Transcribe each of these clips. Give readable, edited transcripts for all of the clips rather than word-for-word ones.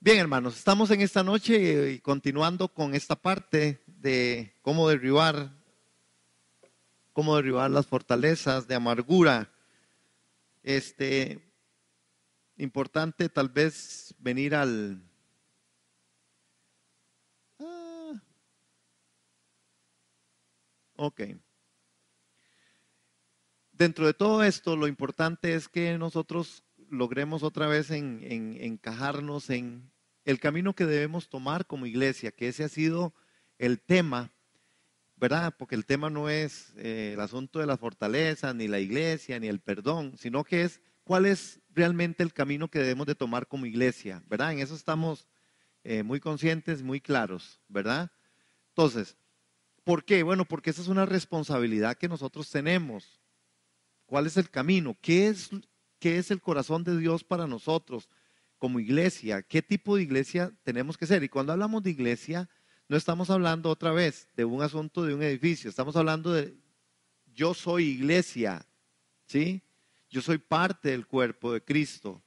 Bien, hermanos, estamos en esta noche continuando con esta parte de cómo derribar las fortalezas de amargura. Importante tal vez venir al... Ok. Dentro de todo esto, lo importante es que nosotros logremos otra vez encajarnos en el camino que debemos tomar como iglesia, que ese ha sido el tema, ¿verdad? Porque el tema no es el asunto de la fortaleza, ni la iglesia, ni el perdón, sino que es cuál es realmente el camino que debemos de tomar como iglesia, ¿verdad? En eso estamos muy conscientes, muy claros, ¿verdad? Entonces, ¿por qué? Bueno, porque esa es una responsabilidad que nosotros tenemos. ¿Cuál es el camino? ¿Qué es el corazón de Dios para nosotros como iglesia? ¿Qué tipo de iglesia tenemos que ser? Y cuando hablamos de iglesia, no estamos hablando otra vez de un asunto de un edificio, estamos hablando de yo soy iglesia, ¿sí? Yo soy parte del cuerpo de Cristo,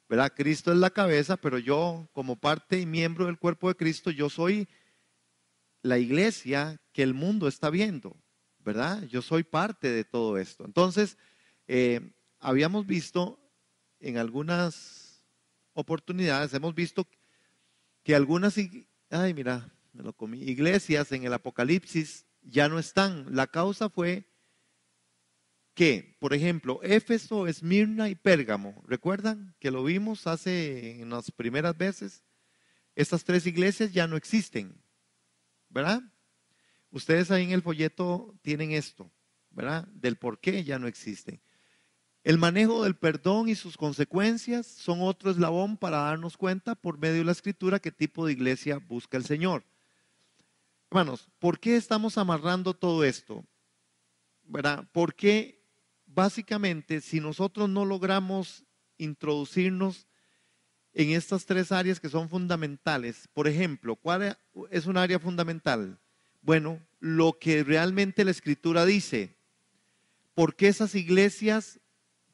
¿verdad? Cristo es la cabeza, pero yo como parte y miembro del cuerpo de Cristo, yo soy la iglesia que el mundo está viendo, ¿verdad? Yo soy parte de todo esto. Entonces, habíamos visto en algunas oportunidades, hemos visto que algunas, ay mira, me lo comí, iglesias en el Apocalipsis ya no están. La causa fue que, por ejemplo, Éfeso, Esmirna y Pérgamo, ¿recuerdan que lo vimos hace en las primeras veces? Estas tres iglesias ya no existen, ¿verdad? Ustedes ahí en el folleto tienen esto, ¿verdad? Del por qué ya no existen. El manejo del perdón y sus consecuencias son otro eslabón para darnos cuenta por medio de la escritura qué tipo de iglesia busca el Señor. Hermanos, ¿por qué estamos amarrando todo esto? ¿Verdad? Porque básicamente si nosotros no logramos introducirnos en estas tres áreas que son fundamentales, por ejemplo, ¿cuál es un área fundamental? Bueno, lo que realmente la escritura dice. ¿Por qué esas iglesias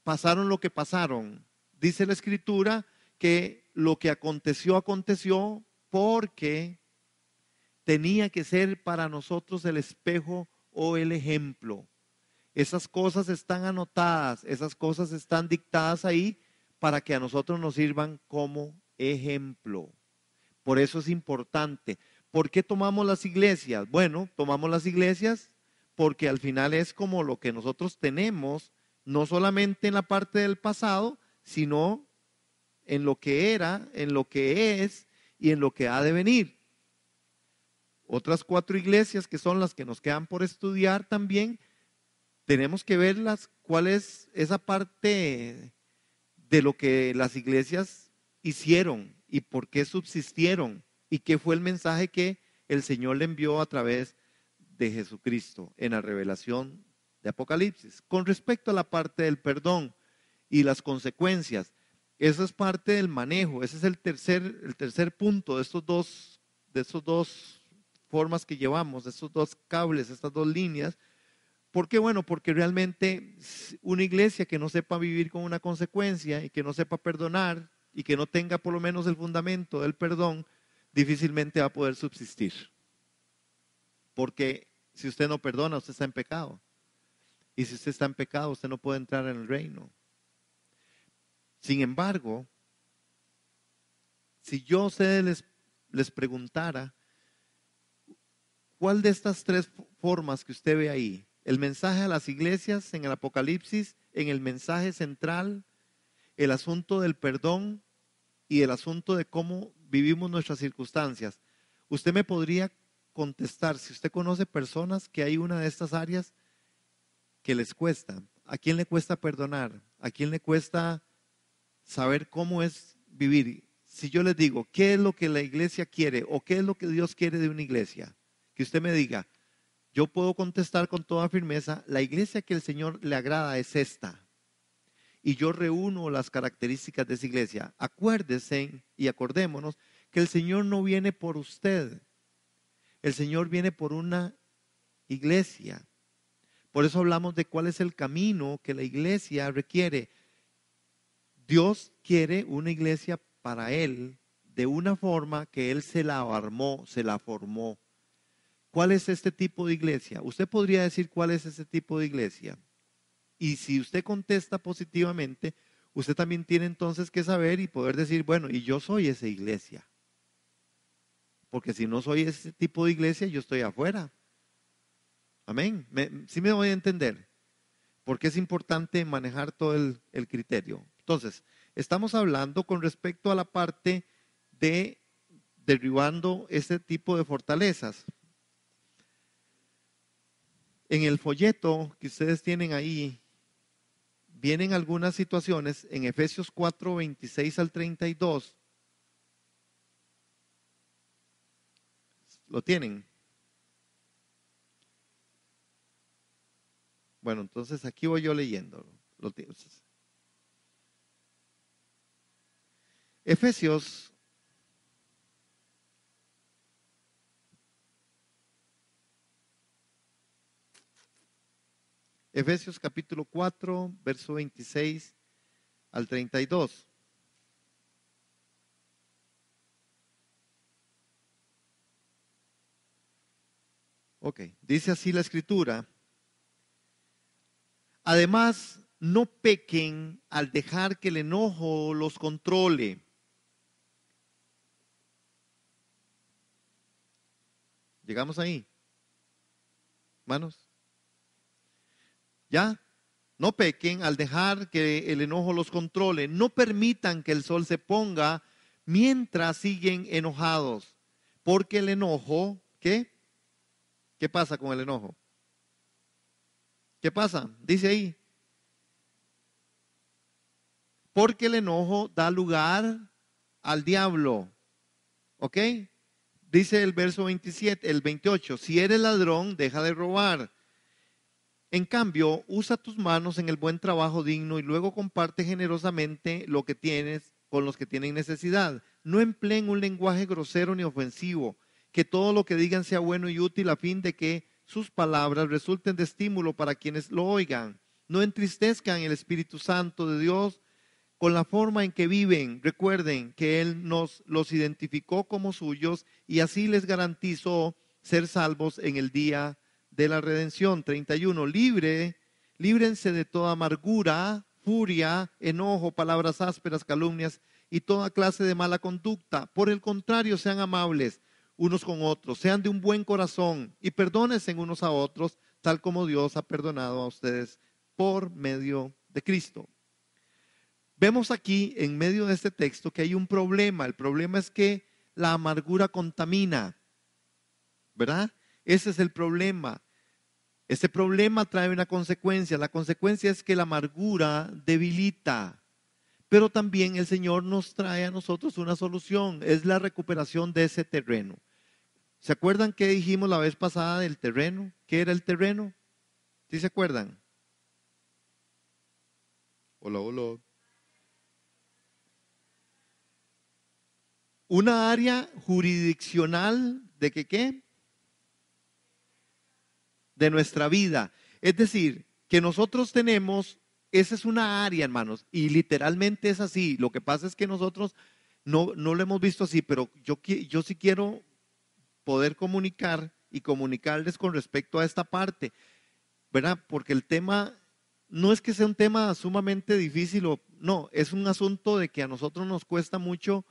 pasaron lo que pasaron? Dice la escritura que lo que aconteció, aconteció porque tenía que ser para nosotros el espejo o el ejemplo. Esas cosas están anotadas, esas cosas están dictadas ahí para que a nosotros nos sirvan como ejemplo. Por eso es importante. ¿Por qué tomamos las iglesias? Bueno, tomamos las iglesias porque al final es como lo que nosotros tenemos, no solamente en la parte del pasado, sino en lo que era, en lo que es y en lo que ha de venir. Otras 4 iglesias que son las que nos quedan por estudiar también, tenemos que verlas, cuál es esa parte de lo que las iglesias hicieron y por qué subsistieron y qué fue el mensaje que el Señor le envió a través de Jesucristo en la revelación de Apocalipsis. Con respecto a la parte del perdón y las consecuencias, eso es parte del manejo, ese es el tercer punto de estos dos formas que llevamos, de estos dos cables, estas dos líneas. ¿Por qué? Bueno, porque realmente una iglesia que no sepa vivir con una consecuencia y que no sepa perdonar y que no tenga por lo menos el fundamento del perdón, difícilmente va a poder subsistir. Porque si usted no perdona, usted está en pecado. Y si usted está en pecado, usted no puede entrar en el reino. Sin embargo, si yo a ustedes les preguntara, ¿cuál de estas tres formas que usted ve ahí? El mensaje a las iglesias en el Apocalipsis, en el mensaje central, el asunto del perdón y el asunto de cómo vivimos nuestras circunstancias. Usted me podría contestar si usted conoce personas que hay una de estas áreas que les cuesta. ¿A quién le cuesta perdonar? ¿A quién le cuesta saber cómo es vivir? Si yo les digo, ¿qué es lo que la iglesia quiere o qué es lo que Dios quiere de una iglesia? Que usted me diga, yo puedo contestar con toda firmeza, la iglesia que el Señor le agrada es esta. Y yo reúno las características de esa iglesia. Acuérdese y acordémonos que el Señor no viene por usted. El Señor viene por una iglesia. Por eso hablamos de cuál es el camino que la iglesia requiere. Dios quiere una iglesia para Él, de una forma que Él se la armó, se la formó. ¿Cuál es este tipo de iglesia? Usted podría decir cuál es ese tipo de iglesia. Y si usted contesta positivamente, usted también tiene entonces que saber y poder decir, bueno, y yo soy esa iglesia. Porque si no soy ese tipo de iglesia, yo estoy afuera. Amén. ¿Sí me voy a entender? Porque es importante manejar todo el criterio. Entonces, estamos hablando con respecto a la parte de derribando este tipo de fortalezas. En el folleto que ustedes tienen ahí, vienen algunas situaciones en Efesios 4, 26 al 32. ¿Lo tienen? Bueno, entonces aquí voy yo leyendo. Efesios Efesios capítulo 4, verso 26 al 32. Ok, dice así la escritura. Además, no pequen al dejar que el enojo los controle. ¿Llegamos ahí? Manos. ¿Ya? No pequen al dejar que el enojo los controle. No permitan que el sol se ponga mientras siguen enojados. Porque el enojo, ¿qué? ¿Qué pasa con el enojo? ¿Qué pasa? Dice ahí. Porque el enojo da lugar al diablo. ¿Ok? Dice el verso 27, el 28. Si eres ladrón, deja de robar. En cambio, usa tus manos en el buen trabajo digno y luego comparte generosamente lo que tienes con los que tienen necesidad. No empleen un lenguaje grosero ni ofensivo. Que todo lo que digan sea bueno y útil a fin de que sus palabras resulten de estímulo para quienes lo oigan. No entristezcan el Espíritu Santo de Dios con la forma en que viven. Recuerden que Él nos los identificó como suyos y así les garantizó ser salvos en el día de la redención. 31. Líbrense de toda amargura, furia, enojo, palabras ásperas, calumnias y toda clase de mala conducta. Por el contrario, sean amables unos con otros, sean de un buen corazón y perdónense unos a otros, tal como Dios ha perdonado a ustedes por medio de Cristo. Vemos aquí en medio de este texto que hay un problema. El problema es que la amargura contamina, ¿verdad? Ese es el problema. Ese problema trae una consecuencia. La consecuencia es que la amargura debilita. Pero también el Señor nos trae a nosotros una solución. Es la recuperación de ese terreno. ¿Se acuerdan qué dijimos la vez pasada del terreno? ¿Qué era el terreno? ¿Sí se acuerdan? Hola, hola. Una área jurisdiccional de que qué? De nuestra vida. Es decir, que nosotros tenemos, esa es una área, hermanos, y literalmente es así. Lo que pasa es que nosotros no lo hemos visto así, pero yo sí quiero poder comunicar y comunicarles con respecto a esta parte, ¿verdad? Porque el tema no es que sea un tema sumamente difícil, no, es un asunto de que a nosotros nos cuesta mucho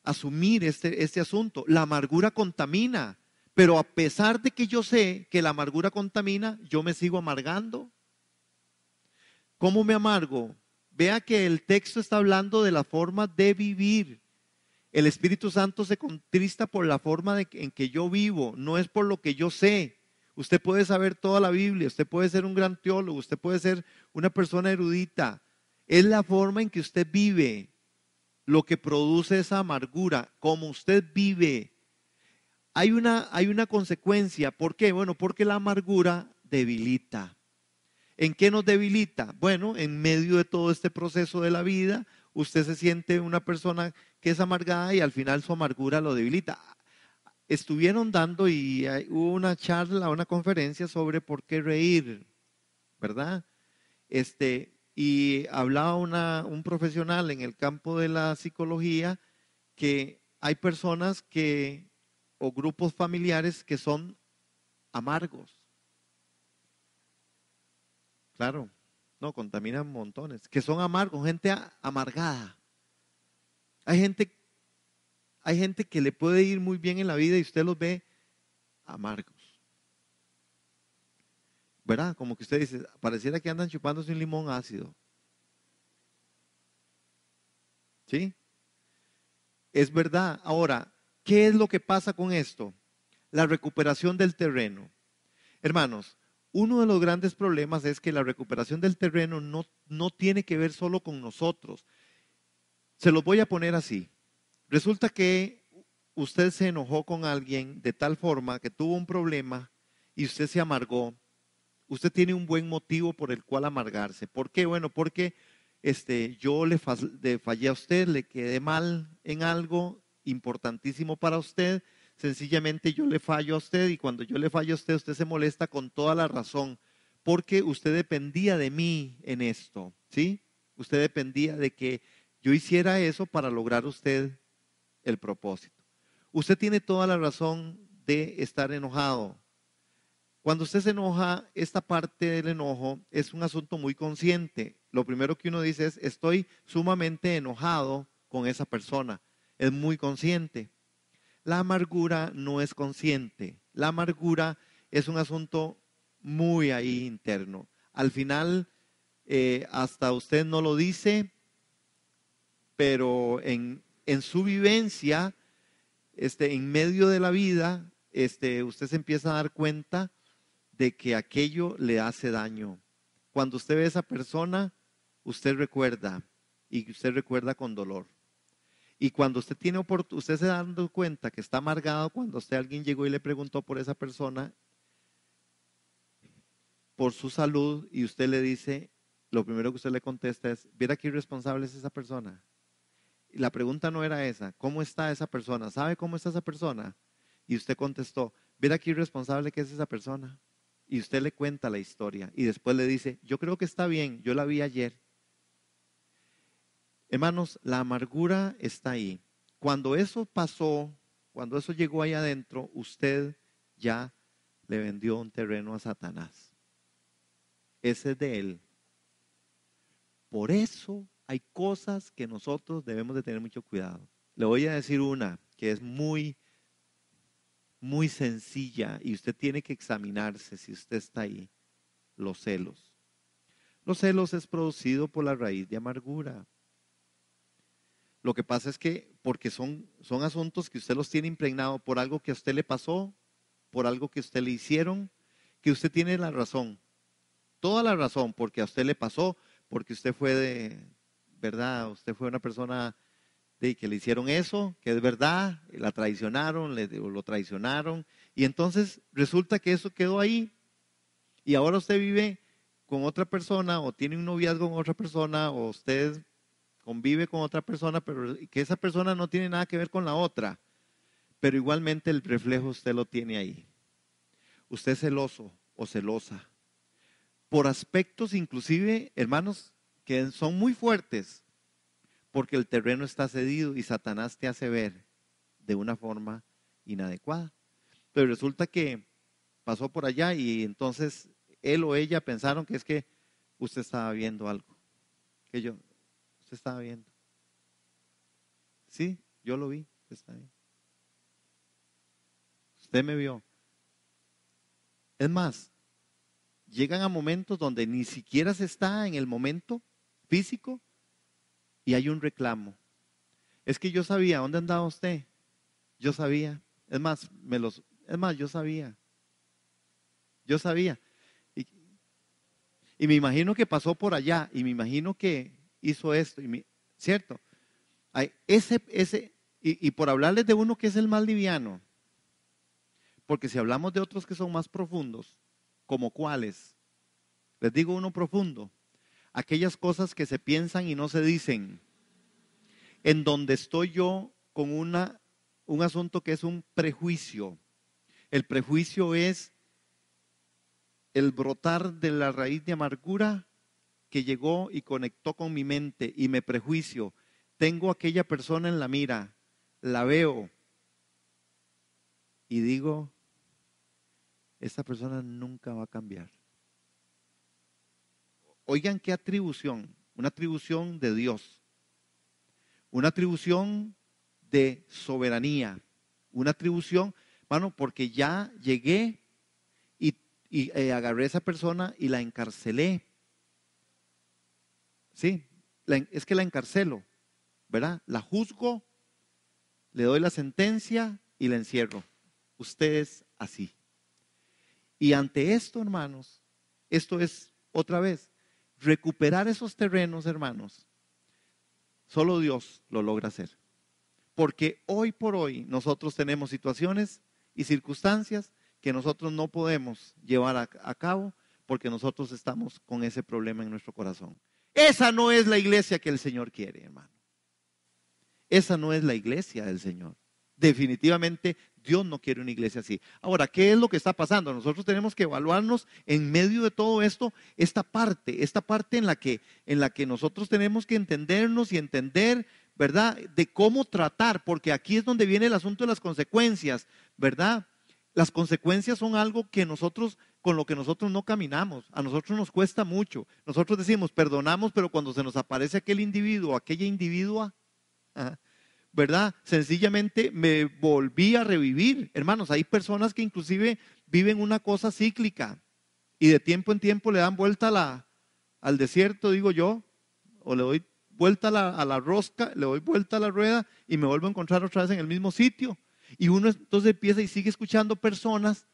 asumir este asunto. La amargura contamina, pero a pesar de que yo sé que la amargura contamina, yo me sigo amargando. ¿Cómo me amargo? Vea que el texto está hablando de la forma de vivir. El Espíritu Santo se contrista por la forma en que yo vivo, no es por lo que yo sé. Usted puede saber toda la Biblia, usted puede ser un gran teólogo, usted puede ser una persona erudita. Es la forma en que usted vive lo que produce esa amargura, como usted vive. Hay una consecuencia. ¿Por qué? Bueno, porque la amargura debilita. ¿En qué nos debilita? Bueno, en medio de todo este proceso de la vida, usted se siente una persona que es amargada y al final su amargura lo debilita. Estuvieron dando y hubo una charla, una conferencia sobre por qué reír, ¿verdad? Y hablaba un profesional en el campo de la psicología que hay personas o grupos familiares que son amargos. Claro, no, contaminan montones, que son amargos, gente amargada. Hay gente, hay gente que le puede ir muy bien en la vida y usted los ve amargos. ¿Verdad? Como que usted dice, pareciera que andan chupándose un limón ácido. ¿Sí? Es verdad. Ahora, ¿qué es lo que pasa con esto? La recuperación del terreno. Hermanos, uno de los grandes problemas es que la recuperación del terreno no tiene que ver solo con nosotros. Se los voy a poner así. Resulta que usted se enojó con alguien de tal forma que tuvo un problema y usted se amargó. Usted tiene un buen motivo por el cual amargarse. ¿Por qué? Bueno, porque yo le fallé a usted, le quedé mal en algo importantísimo para usted. Sencillamente yo le fallo a usted y cuando yo le fallo a usted, usted se molesta con toda la razón, porque usted dependía de mí en esto, ¿sí? Usted dependía de que yo hiciera eso para lograr usted el propósito. Usted tiene toda la razón de estar enojado. Cuando usted se enoja, esta parte del enojo es un asunto muy consciente. Lo primero que uno dice es, estoy sumamente enojado con esa persona. Es muy consciente. La amargura no es consciente. La amargura es un asunto muy ahí interno. Al final, hasta usted no lo dice, pero en su vivencia, en medio de la vida, usted se empieza a dar cuenta de que aquello le hace daño. Cuando usted ve a esa persona, usted recuerda y usted recuerda con dolor. Y cuando usted tiene usted se da dando cuenta que está amargado cuando alguien llegó y le preguntó por esa persona, por su salud, y usted le dice, lo primero que usted le contesta es, ¿viera qué irresponsable es esa persona? Y la pregunta no era esa, ¿cómo está esa persona? ¿Sabe cómo está esa persona? Y usted contestó, ¿viera qué irresponsable que es esa persona? Y usted le cuenta la historia y después le dice, yo creo que está bien, yo la vi ayer. Hermanos, la amargura está ahí. Cuando eso pasó, cuando eso llegó ahí adentro, usted ya le vendió un terreno a Satanás. Ese es de él. Por eso hay cosas que nosotros debemos de tener mucho cuidado. Le voy a decir una que es muy, muy sencilla y usted tiene que examinarse si usted está ahí. Los celos. Los celos es producido por la raíz de amargura. Lo que pasa es que porque son asuntos que usted los tiene impregnados por algo que a usted le pasó, por algo que a usted le hicieron, que usted tiene la razón, toda la razón, porque a usted le pasó, porque usted fue ¿verdad? Usted fue una persona de que le hicieron eso, que es verdad, la traicionaron, lo traicionaron, y entonces resulta que eso quedó ahí, y ahora usted vive con otra persona, o tiene un noviazgo con otra persona, o usted convive con otra persona, pero que esa persona no tiene nada que ver con la otra, pero igualmente el reflejo usted lo tiene ahí. Usted es celoso o celosa, por aspectos inclusive, hermanos, que son muy fuertes, porque el terreno está cedido y Satanás te hace ver de una forma inadecuada. Pero resulta que pasó por allá y entonces él o ella pensaron que es que usted estaba viendo algo, usted estaba viendo. Sí, yo lo vi, está bien. Usted me vio. Es más, llegan a momentos donde ni siquiera se está en el momento físico y hay un reclamo. Es que yo sabía, ¿dónde andaba usted? Yo sabía. Es más, yo sabía. Yo sabía. Y, y me imagino que pasó por allá y me imagino que hizo esto. ¿Cierto? Hay y por hablarles de uno que es el más liviano, porque si hablamos de otros que son más profundos, ¿como cuáles? Les digo uno profundo. Aquellas cosas que se piensan y no se dicen. En donde estoy yo con un asunto que es un prejuicio. El prejuicio es el brotar de la raíz de amargura que llegó y conectó con mi mente y me prejuicio. Tengo aquella persona en la mira, la veo y digo, esta persona nunca va a cambiar. Oigan qué atribución, una atribución de Dios, una atribución de soberanía, una atribución, hermano, porque ya llegué y agarré a esa persona y la encarcelé. Sí, es que la encarcelo, ¿verdad? La juzgo, le doy la sentencia y la encierro. Usted es así. Y ante esto, hermanos, esto es otra vez, recuperar esos terrenos, hermanos, solo Dios lo logra hacer. Porque hoy por hoy nosotros tenemos situaciones y circunstancias que nosotros no podemos llevar a cabo porque nosotros estamos con ese problema en nuestro corazón. Esa no es la iglesia que el Señor quiere, hermano. Esa no es la iglesia del Señor. Definitivamente Dios no quiere una iglesia así. Ahora, ¿qué es lo que está pasando? Nosotros tenemos que evaluarnos en medio de todo esto, esta parte en la que nosotros tenemos que entendernos y entender, ¿verdad? De cómo tratar, porque aquí es donde viene el asunto de las consecuencias, ¿verdad? Las consecuencias son algo que nosotros, con lo que nosotros no caminamos. A nosotros nos cuesta mucho. Nosotros decimos, perdonamos, pero cuando se nos aparece aquel individuo, aquella individua, ¿verdad? Sencillamente me volví a revivir. Hermanos, hay personas que inclusive viven una cosa cíclica y de tiempo en tiempo le dan vuelta al desierto, digo yo, o le doy vuelta a la rosca, le doy vuelta a la rueda y me vuelvo a encontrar otra vez en el mismo sitio. Y uno entonces empieza y sigue escuchando personas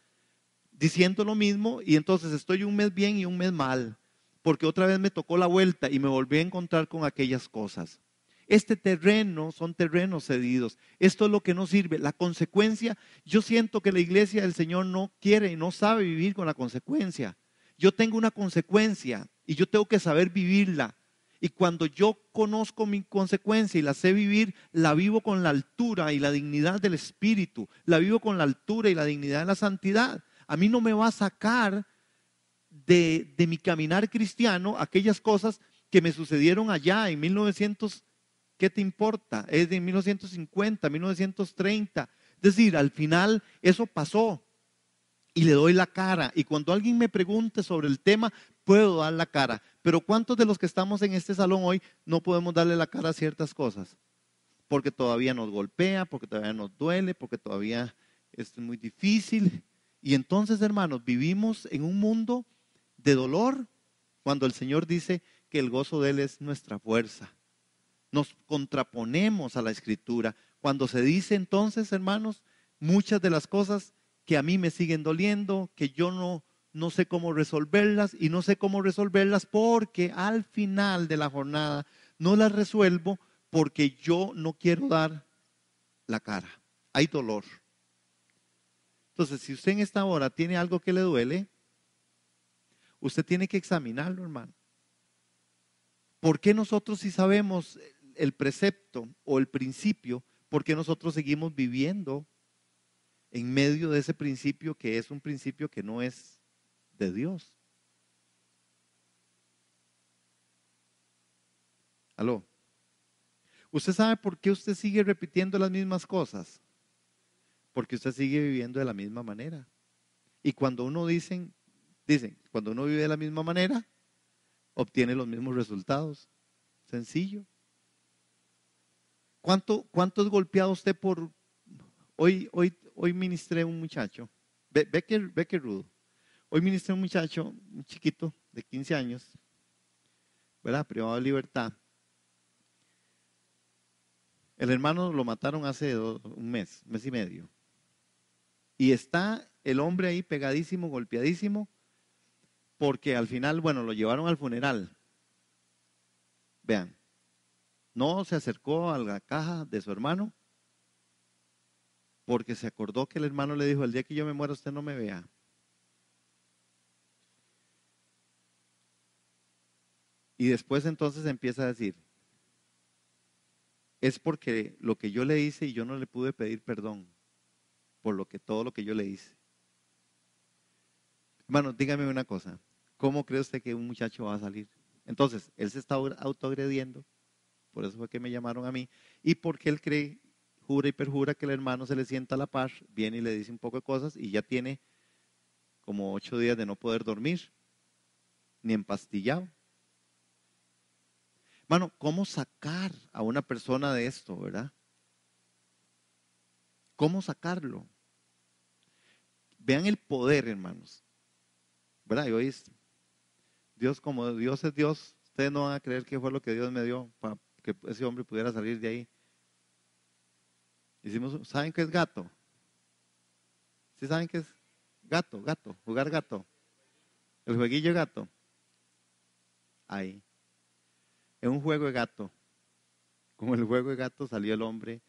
diciendo lo mismo y entonces estoy un mes bien y un mes mal, porque otra vez me tocó la vuelta y me volví a encontrar con aquellas cosas. Este terreno son terrenos cedidos. Esto es lo que no sirve. La consecuencia, yo siento que la iglesia del Señor no quiere y no sabe vivir con la consecuencia. Yo tengo una consecuencia y yo tengo que saber vivirla. Y cuando yo conozco mi consecuencia y la sé vivir, la vivo con la altura y la dignidad del Espíritu. La vivo con la altura y la dignidad de la santidad. A mí no me va a sacar de mi caminar cristiano aquellas cosas que me sucedieron allá en 1900. ¿Qué te importa? Es de 1950, 1930. Es decir, al final eso pasó y le doy la cara. Y cuando alguien me pregunte sobre el tema, puedo dar la cara. Pero ¿cuántos de los que estamos en este salón hoy no podemos darle la cara a ciertas cosas? Porque todavía nos golpea, porque todavía nos duele, porque todavía es muy difícil. Y entonces, hermanos, vivimos en un mundo de dolor cuando el Señor dice que el gozo de Él es nuestra fuerza. Nos contraponemos a la Escritura. Cuando se dice entonces, hermanos, muchas de las cosas que a mí me siguen doliendo, que yo no sé cómo resolverlas y no sé cómo resolverlas porque al final de la jornada no las resuelvo porque yo no quiero dar la cara. Hay dolor. Entonces, si usted en esta hora tiene algo que le duele, usted tiene que examinarlo, hermano. ¿Por qué nosotros si sabemos el precepto o el principio, por qué nosotros seguimos viviendo en medio de ese principio que es un principio que no es de Dios? ¿Aló? ¿Usted sabe por qué usted sigue repitiendo las mismas cosas? Porque usted sigue viviendo de la misma manera. Y cuando uno dicen, cuando uno vive de la misma manera, obtiene los mismos resultados. Sencillo. ¿Cuánto es golpeado usted por... Hoy ministré a un muchacho, ve que rudo. Hoy ministré a un muchacho, un chiquito de 15 años, ¿verdad? Privado de libertad. El hermano lo mataron hace un mes y medio. Y está el hombre ahí pegadísimo, golpeadísimo, porque al final, bueno, lo llevaron al funeral. Vean, no se acercó a la caja de su hermano porque se acordó que el hermano le dijo, el día que yo me muera usted no me vea. Y después entonces empieza a decir, es porque lo que yo le hice y yo no le pude pedir perdón por todo lo que yo le hice. Hermano, dígame una cosa, ¿cómo cree usted que un muchacho va a salir? Entonces, él se está autoagrediendo, por eso fue que me llamaron a mí, y porque él cree jura y perjura que el hermano se le sienta a la par, viene y le dice un poco de cosas y ya tiene como 8 días de no poder dormir, ni empastillado. Hermano, ¿cómo sacar a una persona de esto, verdad? ¿Cómo sacarlo? Vean el poder, hermanos, ¿verdad? Y hoy Dios, como Dios es Dios, ustedes no van a creer que fue lo que Dios me dio para que ese hombre pudiera salir de ahí. Hicimos, ¿saben qué es gato? ¿Sí saben qué es? Gato, jugar gato. El jueguillo de gato. Ahí. Es un juego de gato. Con el juego de gato salió el hombre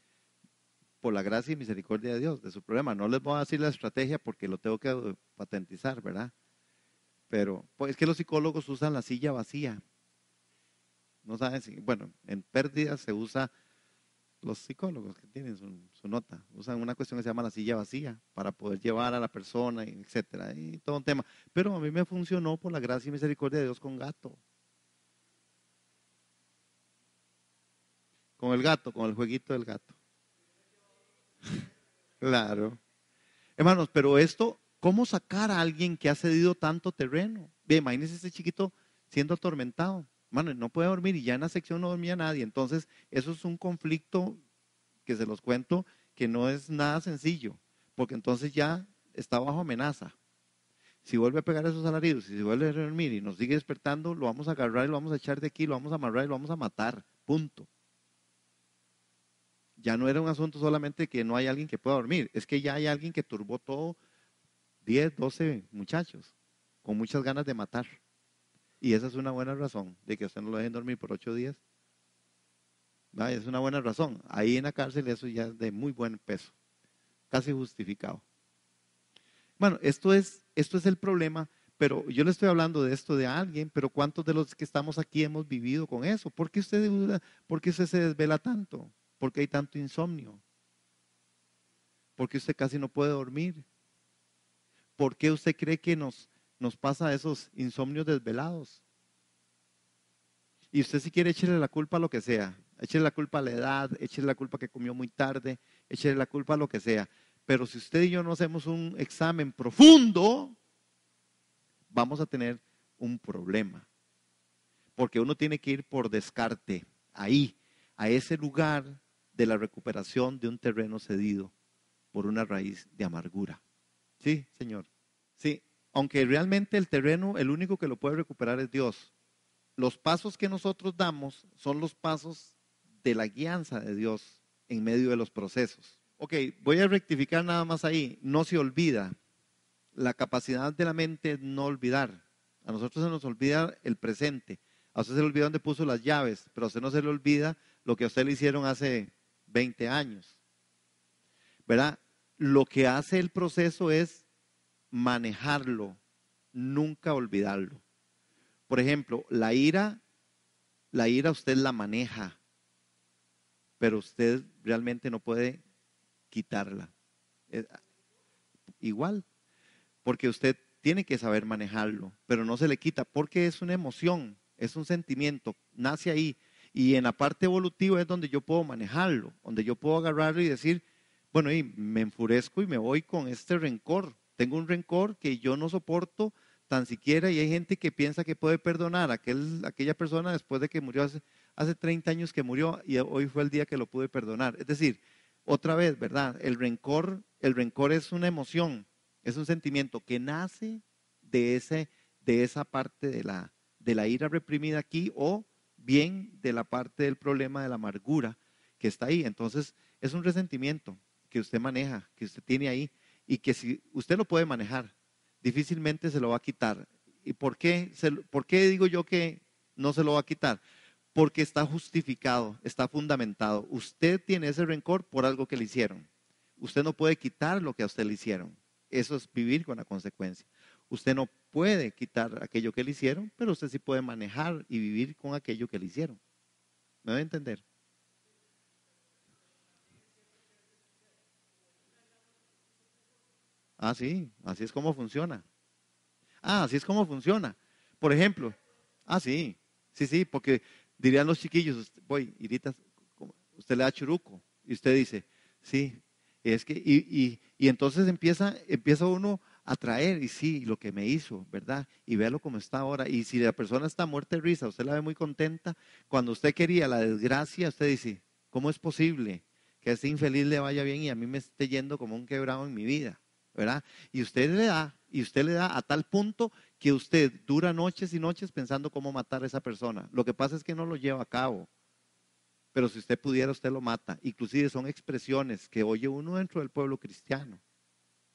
por la gracia y misericordia de Dios, de su problema. No les voy a decir la estrategia porque lo tengo que patentizar, ¿verdad? Pero pues es que los psicólogos usan la silla vacía. No saben si, bueno, en pérdidas se usa, los psicólogos que tienen su nota, usan una cuestión que se llama la silla vacía para poder llevar a la persona, etcétera, y todo un tema. Pero a mí me funcionó por la gracia y misericordia de Dios con gato. Con el gato, con el jueguito del gato. Claro. Hermanos, pero esto, ¿cómo sacar a alguien que ha cedido tanto terreno? Bien, imagínense ese chiquito siendo atormentado. Hermano, no puede dormir y ya en la sección no dormía nadie. Entonces, eso es un conflicto que se los cuento que no es nada sencillo, porque entonces ya está bajo amenaza. Si vuelve a pegar esos alaridos y si vuelve a dormir y nos sigue despertando, lo vamos a agarrar y lo vamos a echar de aquí, lo vamos a amarrar y lo vamos a matar. Punto. Ya no era un asunto solamente que no hay alguien que pueda dormir, es que ya hay alguien que turbó todo, 10, 12 muchachos, con muchas ganas de matar. Y esa es una buena razón de que usted no lo dejen dormir por 8 días. ¿Vale? Es una buena razón. Ahí en la cárcel eso ya es de muy buen peso, casi justificado. Bueno, esto es el problema, pero yo le estoy hablando de esto de alguien, pero ¿cuántos de los que estamos aquí hemos vivido con eso? ¿Por qué usted se desvela tanto? ¿Por qué hay tanto insomnio? ¿Por qué usted casi no puede dormir? ¿Por qué usted cree que nos pasa esos insomnios desvelados? Y usted si quiere echarle la culpa a lo que sea, échele la culpa a la edad, échele la culpa que comió muy tarde, échele la culpa a lo que sea. Pero si usted y yo no hacemos un examen profundo, vamos a tener un problema. Porque uno tiene que ir por descarte, ahí, a ese lugar de la recuperación de un terreno cedido por una raíz de amargura. Sí, Señor. Sí, aunque realmente el terreno, el único que lo puede recuperar es Dios. Los pasos que nosotros damos son los pasos de la guianza de Dios en medio de los procesos. Ok, voy a rectificar nada más ahí. No se olvida. La capacidad de la mente es no olvidar. A nosotros se nos olvida el presente. A usted se le olvida dónde puso las llaves, pero a usted no se le olvida lo que a usted le hicieron hace 20 años. ¿Verdad? Lo que hace el proceso es manejarlo, nunca olvidarlo. Por ejemplo, la ira usted la maneja, pero usted realmente no puede quitarla. Igual, porque usted tiene que saber manejarlo, pero no se le quita, porque es una emoción, es un sentimiento, nace ahí. Y en la parte evolutiva es donde yo puedo manejarlo, donde yo puedo agarrarlo y decir, bueno, y me enfurezco y me voy con este rencor. Tengo un rencor que yo no soporto tan siquiera y hay gente que piensa que puede perdonar a aquella persona después de que murió hace 30 años que murió y hoy fue el día que lo pude perdonar. Es decir, otra vez, ¿verdad? El rencor es una emoción, es un sentimiento que nace de esa parte de la ira reprimida aquí o bien de la parte del problema de la amargura que está ahí. Entonces, es un resentimiento que usted maneja, que usted tiene ahí y que si usted lo puede manejar, difícilmente se lo va a quitar. ¿Y por qué digo yo que no se lo va a quitar? Porque está justificado, está fundamentado. Usted tiene ese rencor por algo que le hicieron. Usted no puede quitar lo que a usted le hicieron. Eso es vivir con la consecuencia. Usted no puede quitar aquello que le hicieron, pero usted sí puede manejar y vivir con aquello que le hicieron. ¿Me debe entender? Ah, sí, así es como funciona. Ah, así es como funciona. Por ejemplo, sí, sí, sí, porque dirían los chiquillos, voy, Irita, usted le da churuco y usted dice, Sí, es que, y entonces empieza uno a traer, y sí, lo que me hizo, ¿verdad? Y véalo como está ahora. Y si la persona está muerta de risa, usted la ve muy contenta. Cuando usted quería la desgracia, usted dice, ¿cómo es posible que a este infeliz le vaya bien y a mí me esté yendo como un quebrado en mi vida? ¿Verdad? Y usted le da a tal punto que usted dura noches y noches pensando cómo matar a esa persona. Lo que pasa es que no lo lleva a cabo. Pero si usted pudiera, usted lo mata. Inclusive son expresiones que oye uno dentro del pueblo cristiano,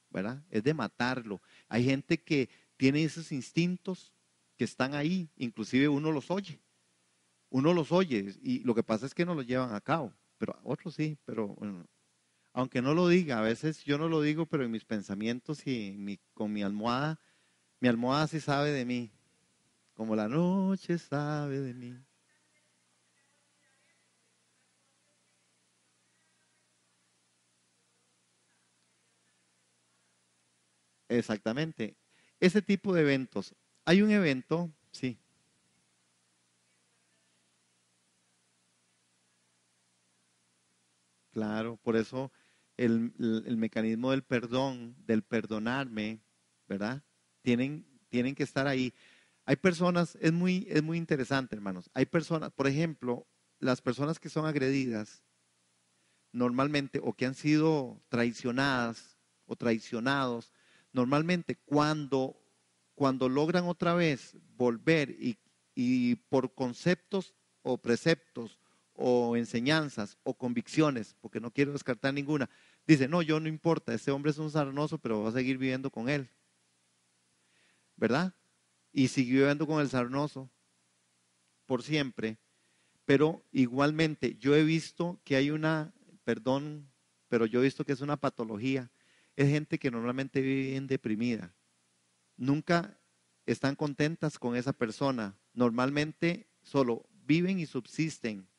¿verdad? Es de matarlo. Hay gente que tiene esos instintos que están ahí, inclusive uno los oye y lo que pasa es que no lo llevan a cabo, pero otros sí, pero bueno, aunque no lo diga, a veces yo no lo digo, pero en mis pensamientos y con mi almohada sí sabe de mí, como la noche sabe de mí. Exactamente. Ese tipo de eventos. Hay un evento, sí, claro, por eso el mecanismo del perdón, del perdonarme, ¿verdad? Tienen que estar ahí. Hay personas, es muy interesante, hermanos. Hay personas, por ejemplo, las personas que son agredidas normalmente o que han sido traicionadas o traicionados, normalmente cuando logran otra vez volver y por conceptos o preceptos o enseñanzas o convicciones, porque no quiero descartar ninguna, dice, no, yo no importa, este hombre es un sarnoso, pero va a seguir viviendo con él, ¿verdad? Y siguió viviendo con el sarnoso por siempre, pero igualmente yo he visto que hay una, perdón, pero yo he visto que es una patología. Es gente que normalmente vive bien deprimida. Nunca están contentas con esa persona. Normalmente solo viven y subsisten,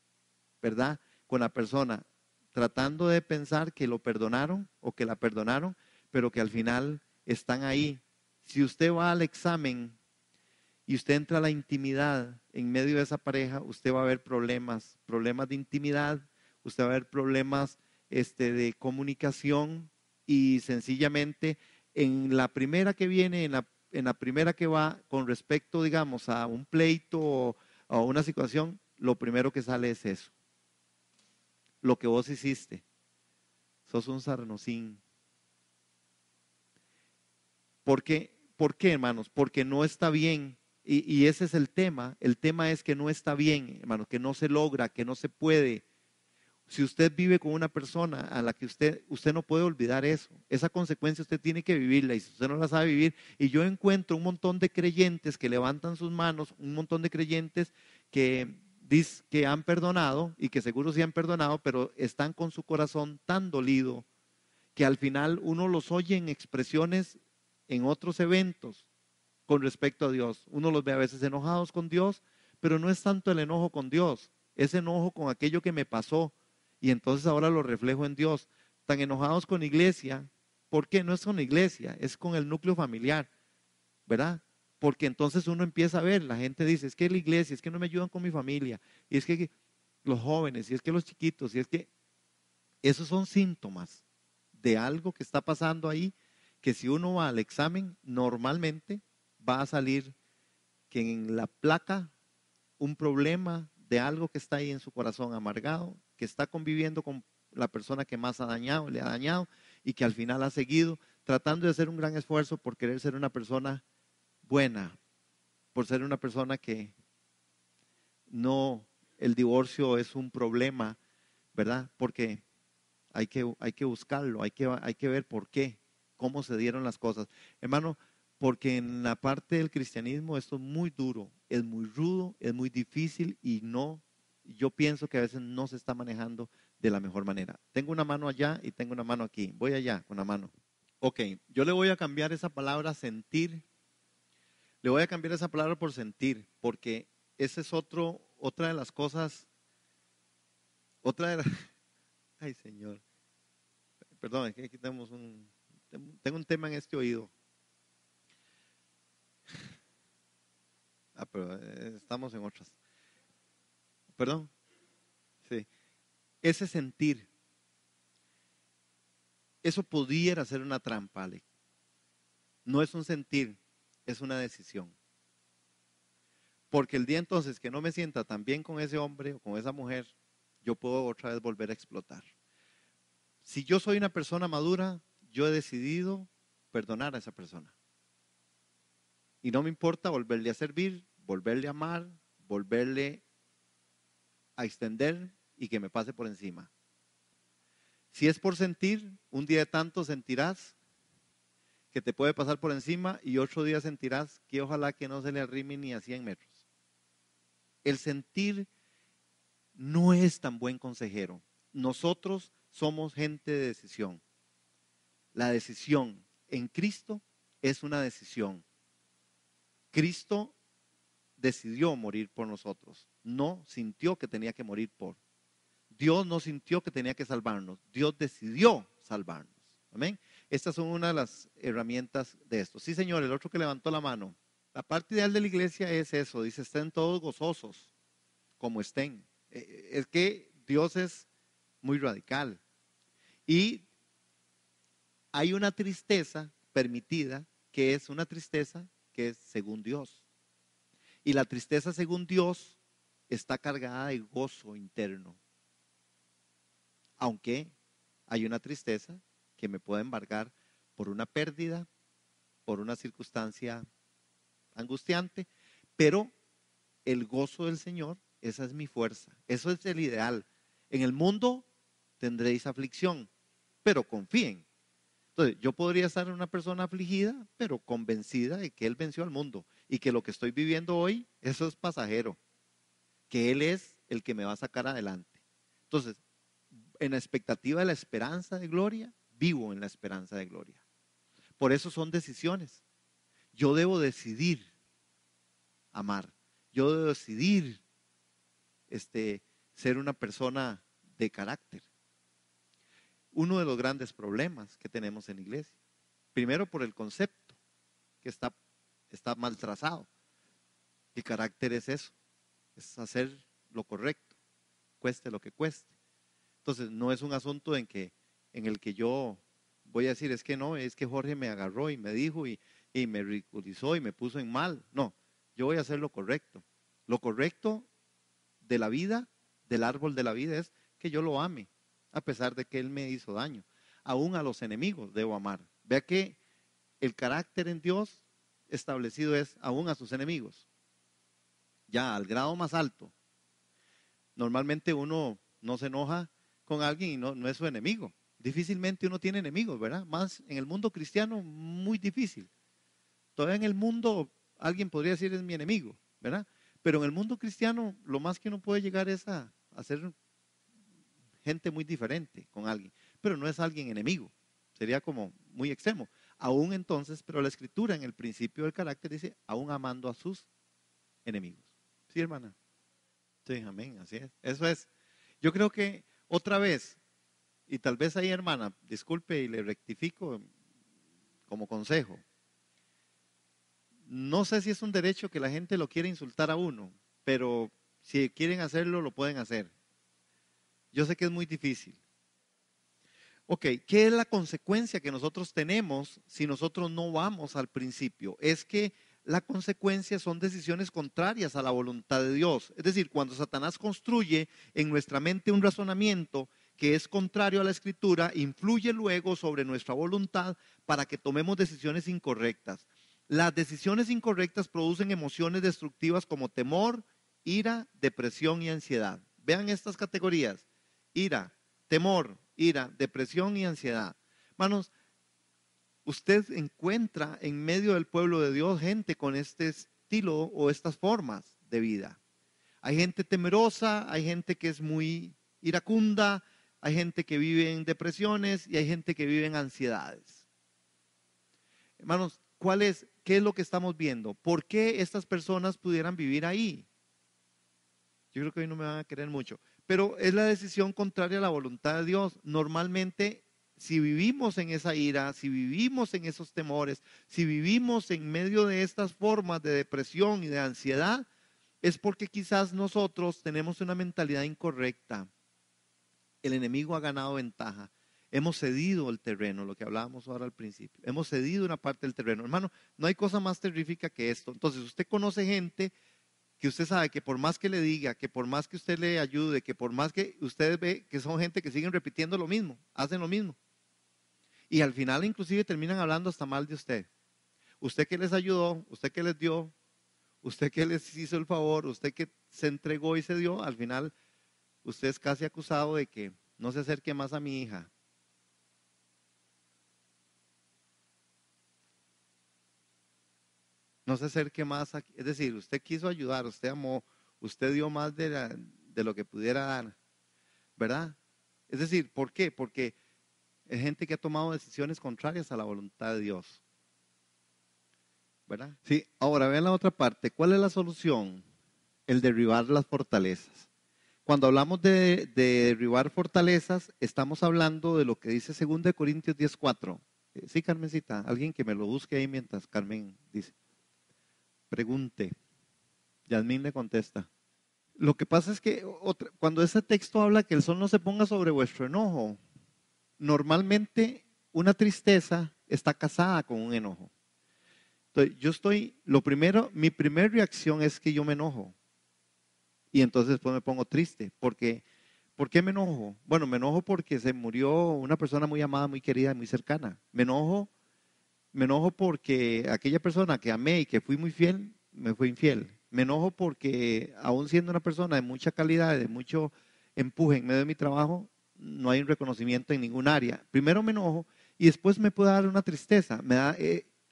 ¿verdad? Con la persona, tratando de pensar que lo perdonaron o que la perdonaron, pero que al final están ahí. Si usted va al examen y usted entra a la intimidad en medio de esa pareja, usted va a ver problemas, problemas de intimidad, usted va a ver problemas de comunicación y sencillamente en la primera que viene, en la primera que va con respecto, digamos, a un pleito o a una situación, lo primero que sale es eso, lo que vos hiciste, sos un sarnosín. ¿Por qué, hermanos? Porque no está bien. Y ese es el tema. El tema es que no está bien, hermanos, que no se logra, que no se puede. Si usted vive con una persona a la que usted no puede olvidar eso, esa consecuencia usted tiene que vivirla y si usted no la sabe vivir, y yo encuentro un montón de creyentes que levantan sus manos, un montón de creyentes que dicen que han perdonado y que seguro sí han perdonado, pero están con su corazón tan dolido que al final uno los oye en expresiones en otros eventos con respecto a Dios. Uno los ve a veces enojados con Dios, pero no es tanto el enojo con Dios, es enojo con aquello que me pasó y entonces ahora lo reflejo en Dios. Tan enojados con iglesia, ¿por qué? No es con la iglesia, es con el núcleo familiar, ¿verdad? Porque entonces uno empieza a ver, la gente dice, es que la iglesia, es que no me ayudan con mi familia, y es que los jóvenes, y es que los chiquitos, y es que esos son síntomas de algo que está pasando ahí, que si uno va al examen, normalmente va a salir que en la placa un problema de algo que está ahí en su corazón amargado, que está conviviendo con la persona que más ha dañado, le ha dañado y que al final ha seguido tratando de hacer un gran esfuerzo por querer ser una persona buena, por ser una persona que no, el divorcio es un problema, ¿verdad? Porque hay que buscarlo, hay que ver por qué, cómo se dieron las cosas. Hermano, porque en la parte del cristianismo esto es muy duro, es muy rudo, es muy difícil y no, yo pienso que a veces no se está manejando de la mejor manera. Tengo una mano allá y tengo una mano aquí. Voy allá con la mano. Ok, yo le voy a cambiar esa palabra sentir, le voy a cambiar esa palabra por sentir, porque ese es otra de las cosas, otra de las, ay Señor, perdón, es que aquí tengo un tema en este oído. Ah, pero estamos en otras. Perdón, sí. Ese sentir. Eso pudiera ser una trampa, Ale. No es un sentir, es una decisión. Porque el día entonces que no me sienta tan bien con ese hombre o con esa mujer, yo puedo otra vez volver a explotar. Si yo soy una persona madura, yo he decidido perdonar a esa persona. Y no me importa volverle a servir, volverle a amar, volverle a extender y que me pase por encima. Si es por sentir, un día de tanto sentirás que te puede pasar por encima y otro día sentirás que ojalá que no se le arrime ni a 100 metros. El sentir no es tan buen consejero. Nosotros somos gente de decisión. La decisión en Cristo es una decisión. Cristo decidió morir por nosotros. No sintió que tenía que morir por. Dios no sintió que tenía que salvarnos. Dios decidió salvarnos. Amén. Estas son una de las herramientas de esto. Sí, Señor, el otro que levantó la mano. La parte ideal de la iglesia es eso. Dice, estén todos gozosos, como estén. Es que Dios es muy radical. Y hay una tristeza permitida, que es una tristeza que es según Dios. Y la tristeza según Dios está cargada de gozo interno. Aunque hay una tristeza que me puede embargar por una pérdida, por una circunstancia angustiante, pero el gozo del Señor, esa es mi fuerza, eso es el ideal. En el mundo tendréis aflicción, pero confíen. Entonces, yo podría estar una persona afligida, pero convencida de que Él venció al mundo y que lo que estoy viviendo hoy, eso es pasajero, que Él es el que me va a sacar adelante. Entonces, en la expectativa de la esperanza de gloria, vivo en la esperanza de gloria. Por eso son decisiones. Yo debo decidir amar. Yo debo decidir ser una persona de carácter. Uno de los grandes problemas que tenemos en la iglesia, primero por el concepto que está mal trazado. El carácter es eso, es hacer lo correcto, cueste lo que cueste. Entonces no es un asunto en el que yo voy a decir, es que no, es que Jorge me agarró y me dijo y me ridiculizó y me puso en mal. No, yo voy a hacer lo correcto. Lo correcto de la vida, del árbol de la vida, es que yo lo ame, a pesar de que Él me hizo daño. Aún a los enemigos debo amar. Vea que el carácter en Dios establecido es aún a sus enemigos. Ya al grado más alto. Normalmente uno no se enoja con alguien y no es su enemigo. Difícilmente uno tiene enemigos, ¿verdad? Más en el mundo cristiano, muy difícil. Todavía en el mundo alguien podría decir es mi enemigo, ¿verdad? Pero en el mundo cristiano lo más que uno puede llegar es a ser gente muy diferente con alguien, pero no es alguien enemigo, sería como muy extremo. Aún entonces, pero la escritura en el principio del carácter dice, aún amando a sus enemigos. ¿Sí, hermana? Sí, amén, así es. Eso es. Yo creo que otra vez, y tal vez ahí, hermana, disculpe y le rectifico como consejo. No sé si es un derecho que la gente lo quiere insultar a uno, pero si quieren hacerlo, lo pueden hacer. Yo sé que es muy difícil. Ok, ¿qué es la consecuencia que nosotros tenemos si nosotros no vamos al principio? Es que la consecuencia son decisiones contrarias a la voluntad de Dios. Es decir, cuando Satanás construye en nuestra mente un razonamiento que es contrario a la Escritura, influye luego sobre nuestra voluntad para que tomemos decisiones incorrectas. Las decisiones incorrectas producen emociones destructivas como temor, ira, depresión y ansiedad. Vean estas categorías: ira, temor, ira, depresión y ansiedad. Hermanos, usted encuentra en medio del pueblo de Dios gente con este estilo o estas formas de vida. Hay gente temerosa, hay gente que es muy iracunda, hay gente que vive en depresiones y hay gente que vive en ansiedades. Hermanos, ¿qué es lo que estamos viendo? ¿Por qué estas personas pudieran vivir ahí? Yo creo que hoy no me van a querer mucho, pero es la decisión contraria a la voluntad de Dios. Normalmente, si vivimos en esa ira, si vivimos en esos temores, si vivimos en medio de estas formas de depresión y de ansiedad, es porque quizás nosotros tenemos una mentalidad incorrecta. El enemigo ha ganado ventaja. Hemos cedido el terreno, lo que hablábamos ahora al principio. Hemos cedido una parte del terreno. Hermano, no hay cosa más terrífica que esto. Entonces, usted conoce gente que usted sabe que por más que le diga, que por más que usted le ayude, que por más que usted ve que son gente que siguen repitiendo lo mismo, hacen lo mismo. Y al final inclusive terminan hablando hasta mal de usted. Usted que les ayudó, usted que les dio, usted que les hizo el favor, usted que se entregó y se dio, al final usted es casi acusado de que no se acerque más a mi hija. No se acerque más aquí. Es decir, usted quiso ayudar, usted amó, usted dio más de lo que pudiera dar, ¿verdad? Es decir, ¿por qué? Porque es gente que ha tomado decisiones contrarias a la voluntad de Dios, ¿verdad? Sí, ahora vean la otra parte. ¿Cuál es la solución? El derribar las fortalezas. Cuando hablamos de derribar fortalezas, estamos hablando de lo que dice 2 Corintios 10:4. Sí, Carmencita, alguien que me lo busque ahí mientras Carmen dice. Pregunte. Yasmín le contesta. Lo que pasa es que cuando ese texto habla que el sol no se ponga sobre vuestro enojo, normalmente una tristeza está casada con un enojo. Entonces, mi primera reacción es que yo me enojo. Y entonces después me pongo triste. ¿Por qué me enojo? Bueno, me enojo porque se murió una persona muy amada, muy querida, muy cercana. Me enojo porque aquella persona que amé y que fui muy fiel, me fue infiel. Me enojo porque aún siendo una persona de mucha calidad, de mucho empuje en medio de mi trabajo, no hay un reconocimiento en ningún área. Primero me enojo y después me puede dar una tristeza.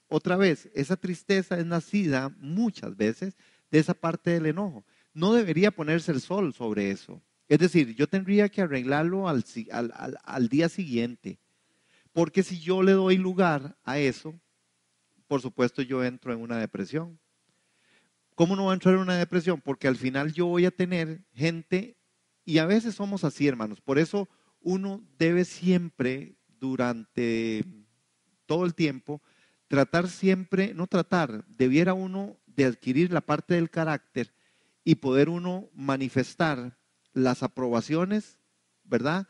Otra vez, esa tristeza es nacida muchas veces de esa parte del enojo. No debería ponerse el sol sobre eso. Es decir, yo tendría que arreglarlo al día siguiente. Porque si yo le doy lugar a eso, por supuesto yo entro en una depresión. ¿Cómo no voy a entrar en una depresión? Porque al final yo voy a tener gente, y a veces somos así, hermanos. Por eso uno debe siempre, durante todo el tiempo, debiera uno de adquirir la parte del carácter y poder uno manifestar las aprobaciones, ¿verdad?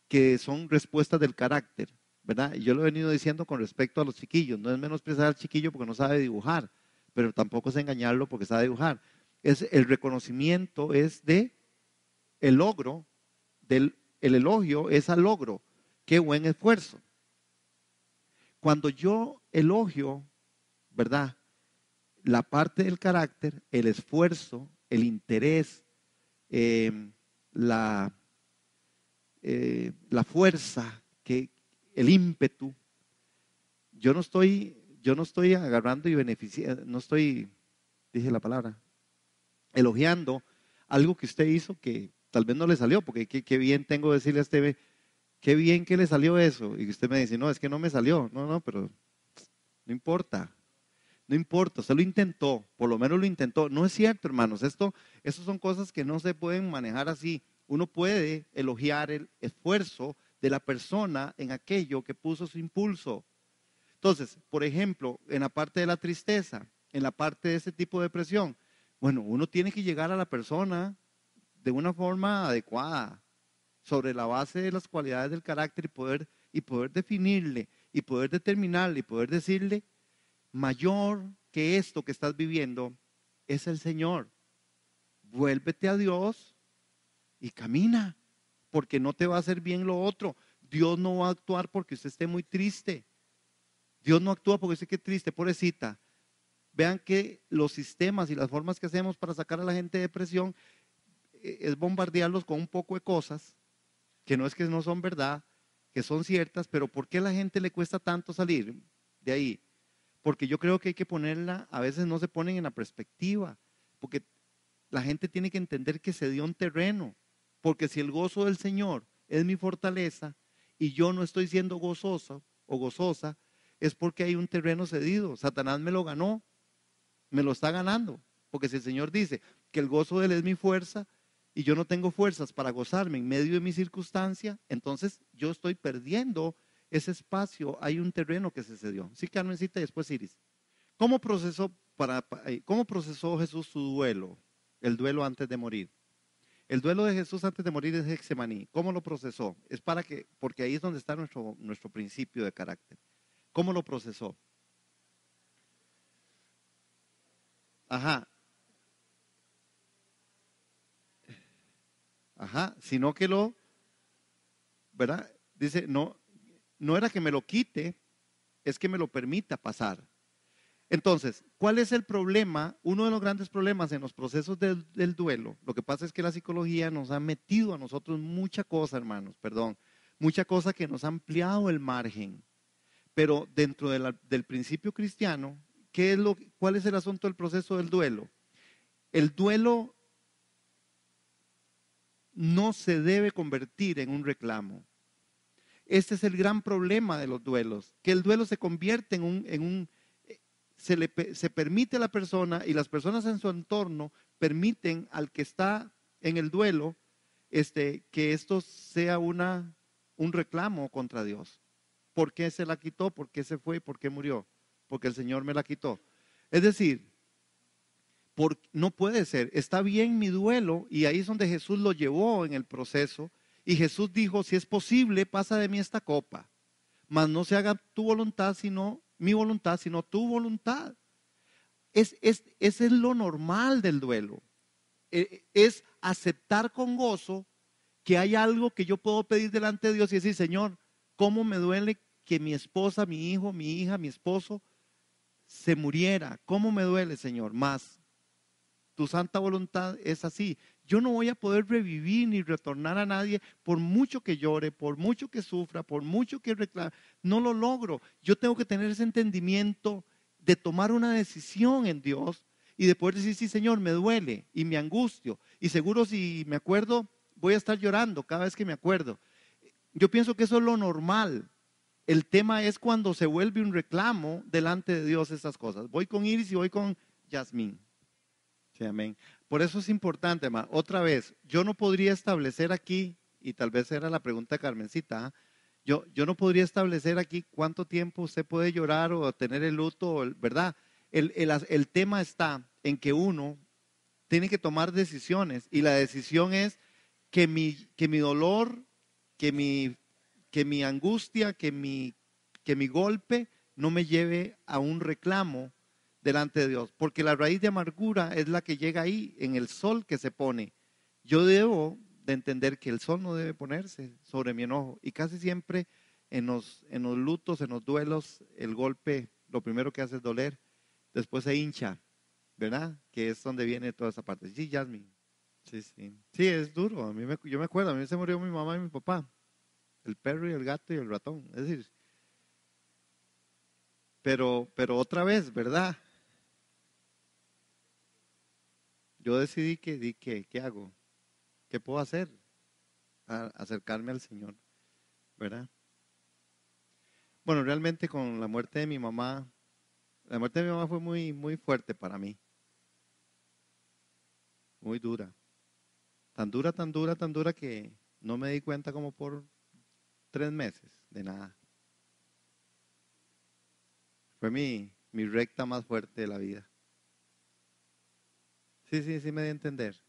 Que son respuestas del carácter, ¿verdad? Y yo lo he venido diciendo con respecto a los chiquillos, no es menospreciar al chiquillo porque no sabe dibujar, pero tampoco es engañarlo porque sabe dibujar. El reconocimiento es de el logro, el elogio es al logro. Qué buen esfuerzo. Cuando yo elogio, ¿verdad? La parte del carácter, el esfuerzo, el interés, eh, la, la fuerza, el ímpetu, yo no estoy agarrando y beneficiando, no estoy, dije la palabra, elogiando algo que usted hizo que tal vez no le salió, porque qué bien tengo que decirle a usted, qué bien que le salió eso, y usted me dice, no, es que no me salió, no, pero no importa. No importa, usted lo intentó, por lo menos lo intentó. No es cierto, hermanos, esto son cosas que no se pueden manejar así. Uno puede elogiar el esfuerzo de la persona en aquello que puso su impulso. Entonces, por ejemplo, en la parte de la tristeza, en la parte de ese tipo de depresión, bueno, uno tiene que llegar a la persona de una forma adecuada, sobre la base de las cualidades del carácter y poder definirle, y poder determinarle, y poder decirle, mayor que esto que estás viviendo es el Señor. Vuélvete a Dios y camina, porque no te va a hacer bien lo otro. Dios no va a actuar porque usted esté muy triste. Dios no actúa porque usted esté triste, pobrecita. Vean que los sistemas y las formas que hacemos para sacar a la gente de depresión es bombardearlos con un poco de cosas que no es que no son verdad, que son ciertas, pero ¿por qué a la gente le cuesta tanto salir de ahí? Porque yo creo que hay que ponerla, a veces no se ponen en la perspectiva, porque la gente tiene que entender que se dio un terreno, porque si el gozo del Señor es mi fortaleza y yo no estoy siendo gozosa o gozosa, es porque hay un terreno cedido. Satanás me lo ganó, me lo está ganando, porque si el Señor dice que el gozo de Él es mi fuerza y yo no tengo fuerzas para gozarme en medio de mi circunstancia, entonces yo estoy perdiendo ese espacio, hay un terreno que se cedió. Sí, Carmencita, y después Iris. ¿Cómo procesó Jesús su duelo? El duelo antes de morir. El duelo de Jesús antes de morir es Getsemaní. ¿Cómo lo procesó? Porque ahí es donde está nuestro principio de carácter. ¿Cómo lo procesó? Ajá, ajá, sino que ¿verdad? Dice, no, no era que me lo quite, es que me lo permita pasar. Entonces, ¿cuál es el problema? Uno de los grandes problemas en los procesos del duelo, lo que pasa es que la psicología nos ha metido a nosotros mucha cosa, hermanos, perdón, mucha cosa que nos ha ampliado el margen. Pero dentro del principio cristiano, ¿cuál es el asunto del proceso del duelo? El duelo no se debe convertir en un reclamo. Este es el gran problema de los duelos, que el duelo se convierte se permite a la persona y las personas en su entorno permiten al que está en el duelo que esto sea un reclamo contra Dios. ¿Por qué se la quitó? ¿Por qué se fue? ¿Por qué murió? Porque el Señor me la quitó. Es decir, no puede ser. Está bien mi duelo y ahí es donde Jesús lo llevó en el proceso. Y Jesús dijo, si es posible, pasa de mí esta copa. Mas no se haga tu voluntad, sino mi voluntad, sino tu voluntad. Ese es lo normal del duelo. Es aceptar con gozo que hay algo que yo puedo pedir delante de Dios y decir, Señor, ¿cómo me duele que mi esposa, mi hijo, mi hija, mi esposo se muriera? ¿Cómo me duele, Señor? Más tu santa voluntad es así. Yo no voy a poder revivir ni retornar a nadie por mucho que llore, por mucho que sufra, por mucho que reclame. No lo logro. Yo tengo que tener ese entendimiento de tomar una decisión en Dios y de poder decir, sí, Señor, me duele y me angustio. Y seguro si me acuerdo, voy a estar llorando cada vez que me acuerdo. Yo pienso que eso es lo normal. El tema es cuando se vuelve un reclamo delante de Dios esas cosas. Voy con Iris y voy con Yasmín. Sí, amén. Por eso es importante, hermano. Otra vez, yo no podría establecer aquí, y tal vez era la pregunta de Carmencita, ¿ah? Yo no podría establecer aquí cuánto tiempo usted puede llorar o tener el luto, ¿verdad? El tema está en que uno tiene que tomar decisiones y la decisión es que mi dolor, que mi angustia, que mi golpe no me lleve a un reclamo delante de Dios, porque la raíz de amargura es la que llega ahí, en el sol que se pone. Yo debo de entender que el sol no debe ponerse sobre mi enojo, y casi siempre en los lutos, en los duelos, el golpe, lo primero que hace es doler, después se hincha, ¿verdad? Que es donde viene toda esa parte. Sí, Jasmine. Sí, sí. Sí, es duro. Yo me acuerdo, a mí se murió mi mamá y mi papá, el perro y el gato y el ratón. Es decir, pero otra vez, ¿verdad? Yo decidí ¿qué hago? ¿Qué puedo hacer? Acercarme al Señor, ¿verdad? Bueno, realmente con la muerte de mi mamá fue muy, muy fuerte para mí, muy dura. Tan dura, tan dura, tan dura que no me di cuenta como por 3 meses de nada. Fue mi recta más fuerte de la vida. Sí, sí, sí me di a entender.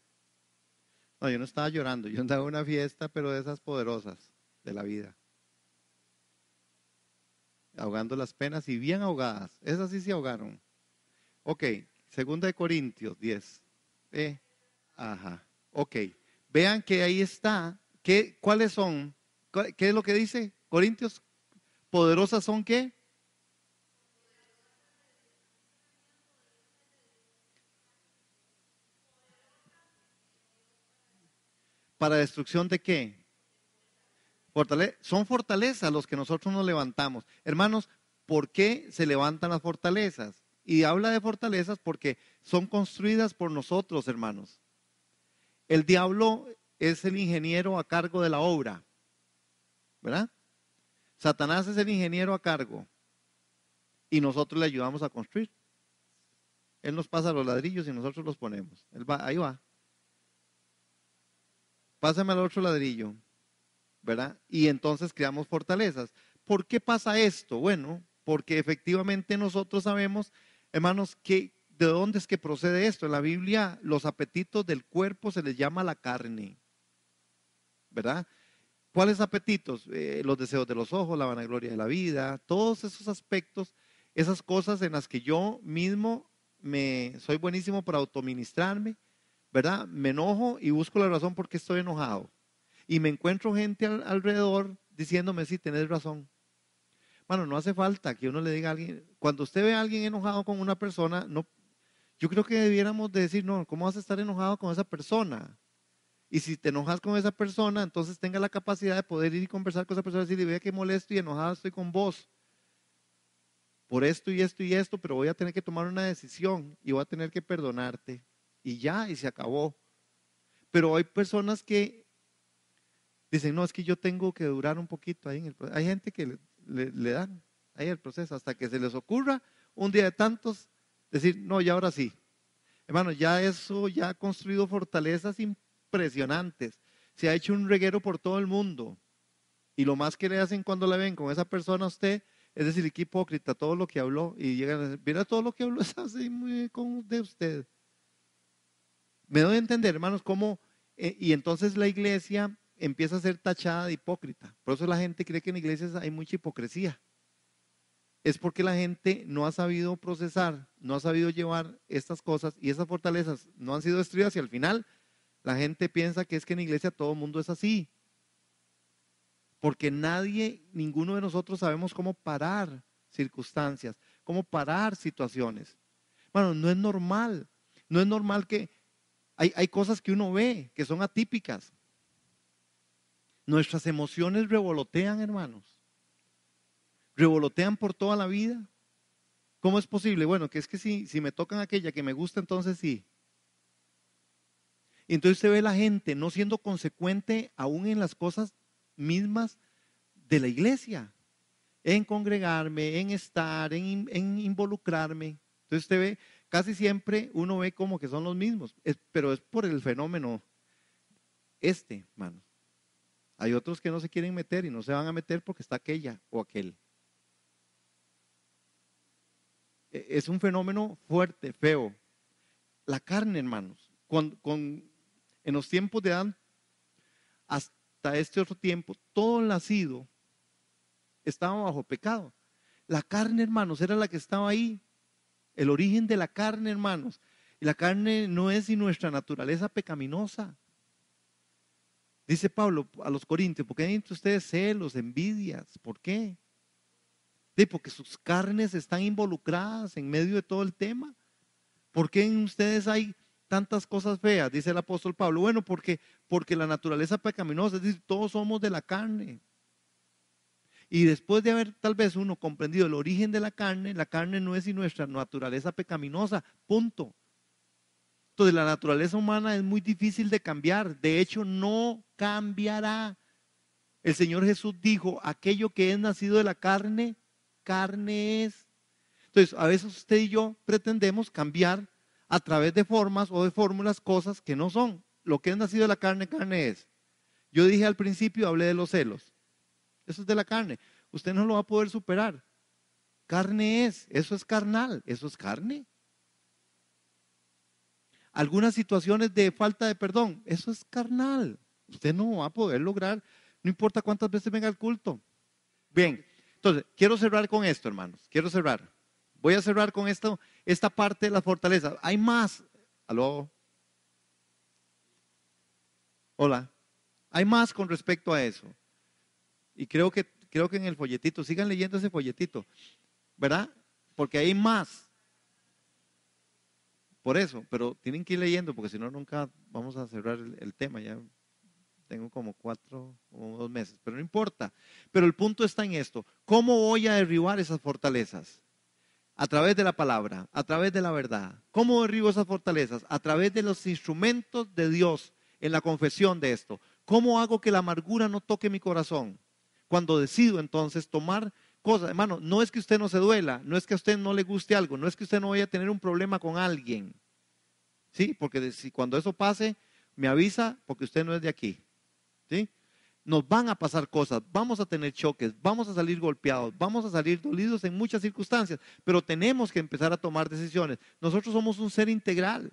No, yo no estaba llorando, yo andaba en una fiesta, pero de esas poderosas de la vida. Ahogando las penas y bien ahogadas. Esas sí se ahogaron. Ok, segunda de Corintios 10. Ajá, ok. Vean que ahí está. ¿Cuáles son? ¿Qué es lo que dice? Corintios, poderosas son ¿qué? ¿Para destrucción de qué? Son fortalezas los que nosotros nos levantamos. Hermanos, ¿por qué se levantan las fortalezas? Y habla de fortalezas porque son construidas por nosotros, hermanos. El diablo es el ingeniero a cargo de la obra, ¿verdad? Satanás es el ingeniero a cargo y nosotros le ayudamos a construir. Él nos pasa los ladrillos y nosotros los ponemos. Ahí va. Pásame al otro ladrillo, ¿verdad? Y entonces creamos fortalezas. ¿Por qué pasa esto? Bueno, porque efectivamente nosotros sabemos, hermanos, que de dónde es que procede esto. En la Biblia, los apetitos del cuerpo se les llama la carne, ¿verdad? ¿Cuáles apetitos? Los deseos de los ojos, la vanagloria de la vida, todos esos aspectos, esas cosas en las que yo mismo soy buenísimo para autoministrarme, ¿verdad? Me enojo y busco la razón por qué estoy enojado. Y me encuentro gente alrededor diciéndome, sí, tenés razón. Bueno, no hace falta que uno le diga a alguien, cuando usted ve a alguien enojado con una persona, no, yo creo que debiéramos de decir, no, ¿cómo vas a estar enojado con esa persona? Y si te enojas con esa persona, entonces tenga la capacidad de poder ir y conversar con esa persona y decirle, vea que molesto y enojado estoy con vos por esto y esto y esto, pero voy a tener que tomar una decisión y voy a tener que perdonarte. Y ya, y se acabó. Pero hay personas que dicen, no, es que yo tengo que durar un poquito ahí en el proceso. Hay gente que le dan ahí el proceso hasta que se les ocurra un día de tantos decir, no, ya ahora sí. Hermano, ya eso ya ha construido fortalezas impresionantes. Se ha hecho un reguero por todo el mundo. Y lo más que le hacen cuando la ven con esa persona a usted es decir, qué hipócrita, todo lo que habló. Y llegan a decir, mira, todo lo que habló es así muy de usted. Me doy a entender, hermanos, cómo. Y entonces la iglesia empieza a ser tachada de hipócrita. Por eso la gente cree que en iglesias hay mucha hipocresía. Es porque la gente no ha sabido procesar, no ha sabido llevar estas cosas y esas fortalezas no han sido destruidas y al final la gente piensa que es que en la iglesia todo el mundo es así. Porque nadie, ninguno de nosotros sabemos cómo parar circunstancias, cómo parar situaciones. Bueno, no es normal. No es normal que hay cosas que uno ve que son atípicas. Nuestras emociones revolotean, hermanos. Revolotean por toda la vida. ¿Cómo es posible? Bueno, que es que si me tocan aquella que me gusta, entonces sí. Y entonces usted ve la gente no siendo consecuente aún en las cosas mismas de la iglesia. En congregarme, en estar, en involucrarme. Entonces usted ve, casi siempre uno ve como que son los mismos, pero es por el fenómeno hermano. Hay otros que no se quieren meter y no se van a meter porque está aquella o aquel. Es un fenómeno fuerte, feo. La carne, hermanos, en los tiempos de Adán hasta este otro tiempo, todo el nacido estaba bajo pecado. La carne, hermanos, era la que estaba ahí. El origen de la carne, hermanos. Y la carne no es sino nuestra naturaleza pecaminosa. Dice Pablo a los Corintios, ¿por qué hay entre ustedes celos, envidias? ¿Por qué? Porque sus carnes están involucradas en medio de todo el tema. ¿Por qué en ustedes hay tantas cosas feas? Dice el apóstol Pablo. Bueno, porque la naturaleza pecaminosa, es decir, todos somos de la carne. Y después de haber tal vez uno comprendido el origen de la carne no es sino nuestra naturaleza pecaminosa, punto. Entonces la naturaleza humana es muy difícil de cambiar, de hecho no cambiará. El Señor Jesús dijo, aquello que es nacido de la carne, carne es. Entonces a veces usted y yo pretendemos cambiar a través de formas o de fórmulas cosas que no son. Lo que es nacido de la carne, carne es. Yo dije al principio, hablé de los celos. Eso es de la carne. Usted no lo va a poder superar. Carne es, eso es carnal, eso es carne. Algunas situaciones de falta de perdón, eso es carnal. Usted no va a poder lograr, no importa cuántas veces venga al culto. Bien, entonces, quiero cerrar con esto, hermanos. Quiero cerrar. Voy a cerrar con esta parte de la fortaleza. Hay más. ¿Aló? Hola. Hay más con respecto a eso. Y creo que en el folletito, sigan leyendo ese folletito, ¿verdad? Porque hay más. Por eso, pero tienen que ir leyendo, porque si no, nunca vamos a cerrar el tema. Ya tengo como 4 o 2 meses, pero no importa. Pero el punto está en esto. ¿Cómo voy a derribar esas fortalezas? A través de la palabra, a través de la verdad. ¿Cómo derribo esas fortalezas? A través de los instrumentos de Dios en la confesión de esto. ¿Cómo hago que la amargura no toque mi corazón? Cuando decido entonces tomar cosas, hermano, no es que usted no se duela, no es que a usted no le guste algo, no es que usted no vaya a tener un problema con alguien. ¿Sí? Porque si cuando eso pase, me avisa porque usted no es de aquí. ¿Sí? nos van a pasar cosas, vamos a tener choques, vamos a salir golpeados, vamos a salir dolidos en muchas circunstancias, pero tenemos que empezar a tomar decisiones. Nosotros somos un ser integral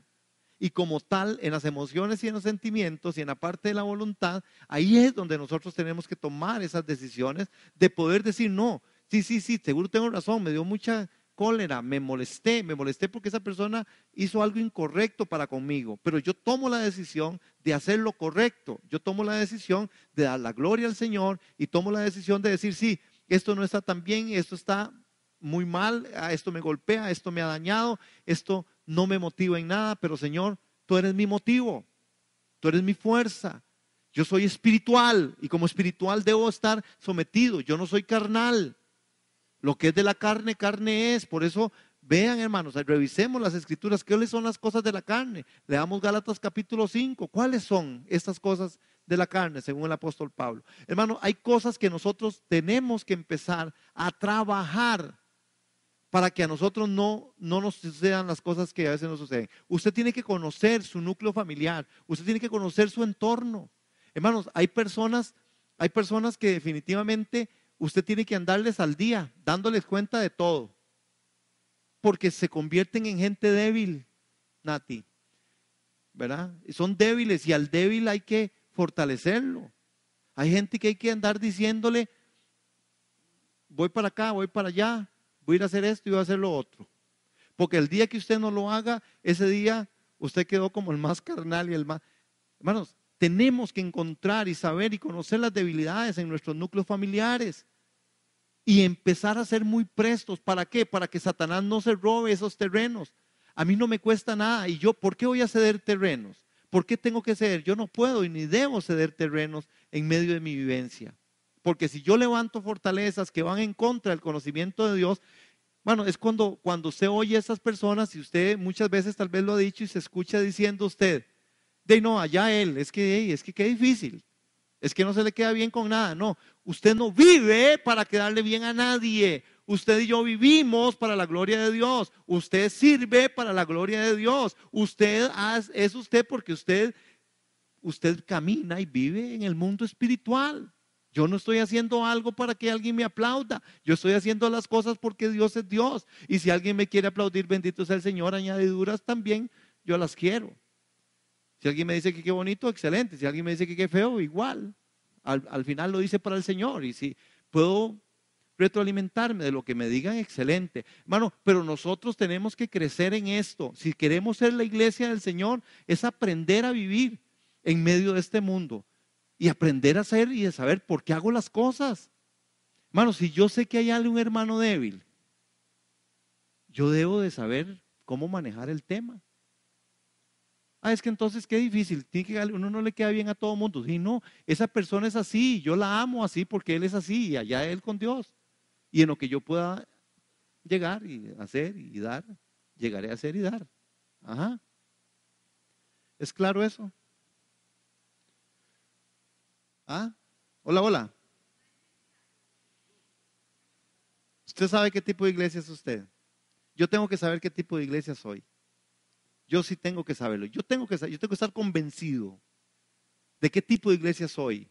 y como tal, en las emociones y en los sentimientos y en la parte de la voluntad, ahí es donde nosotros tenemos que tomar esas decisiones de poder decir no, sí, seguro tengo razón, me dio mucha cólera, me molesté porque esa persona hizo algo incorrecto para conmigo, pero yo tomo la decisión de hacer lo correcto, yo tomo la decisión de dar la gloria al Señor y tomo la decisión de decir, sí, esto no está tan bien, esto está muy mal, esto me golpea, esto me ha dañado, esto no me motiva en nada, pero Señor, tú eres mi motivo, tú eres mi fuerza, yo soy espiritual y como espiritual debo estar sometido, yo no soy carnal. Lo que es de la carne, carne es. Por eso, vean hermanos, revisemos las escrituras. ¿Cuáles son las cosas de la carne? Leamos Gálatas capítulo 5. ¿Cuáles son estas cosas de la carne, según el apóstol Pablo? Hermano, hay cosas que nosotros tenemos que empezar a trabajar para que a nosotros no nos sucedan las cosas que a veces nos suceden. Usted tiene que conocer su núcleo familiar. Usted tiene que conocer su entorno. Hermanos, hay personas que definitivamente usted tiene que andarles al día, dándoles cuenta de todo, porque se convierten en gente débil, Nati, ¿verdad? Son débiles y al débil hay que fortalecerlo. Hay gente que hay que andar diciéndole, voy para acá, voy para allá, voy a ir a hacer esto y voy a hacer lo otro. Porque el día que usted no lo haga, ese día usted quedó como el más carnal y el más... Hermanos, tenemos que encontrar y saber y conocer las debilidades en nuestros núcleos familiares y empezar a ser muy prestos. ¿Para qué? Para que Satanás no se robe esos terrenos. A mí no me cuesta nada. ¿Y yo por qué voy a ceder terrenos? ¿Por qué tengo que ceder? Yo no puedo y ni debo ceder terrenos en medio de mi vivencia. Porque si yo levanto fortalezas que van en contra del conocimiento de Dios, bueno, es cuando usted oye a esas personas y usted muchas veces tal vez lo ha dicho y se escucha diciendo usted, de no, allá él, es que qué difícil, es que no se le queda bien con nada. No, usted no vive para quedarle bien a nadie. Usted y yo vivimos para la gloria de Dios. Usted sirve para la gloria de Dios. Es usted porque usted camina y vive en el mundo espiritual. Yo no estoy haciendo algo para que alguien me aplauda. Yo estoy haciendo las cosas porque Dios es Dios. Y si alguien me quiere aplaudir, bendito sea el Señor, añadiduras también, yo las quiero. Si alguien me dice que qué bonito, excelente. Si alguien me dice que qué feo, igual. Al final lo dice para el Señor. Y si puedo retroalimentarme de lo que me digan, excelente. Hermano, pero nosotros tenemos que crecer en esto. Si queremos ser la iglesia del Señor, es aprender a vivir en medio de este mundo. Y aprender a hacer y a saber por qué hago las cosas. Hermano, si yo sé que hay un hermano débil, yo debo de saber cómo manejar el tema. Es que entonces qué difícil, uno no le queda bien a todo mundo. Sí, no, esa persona es así, yo la amo así porque él es así y allá él con Dios. Y en lo que yo pueda llegar y hacer y dar, llegaré a hacer y dar. Ajá. ¿Es claro eso? Hola. ¿Usted sabe qué tipo de iglesia es usted? Yo tengo que saber qué tipo de iglesia soy. Yo sí tengo que saberlo. Yo tengo que estar convencido de qué tipo de iglesia soy.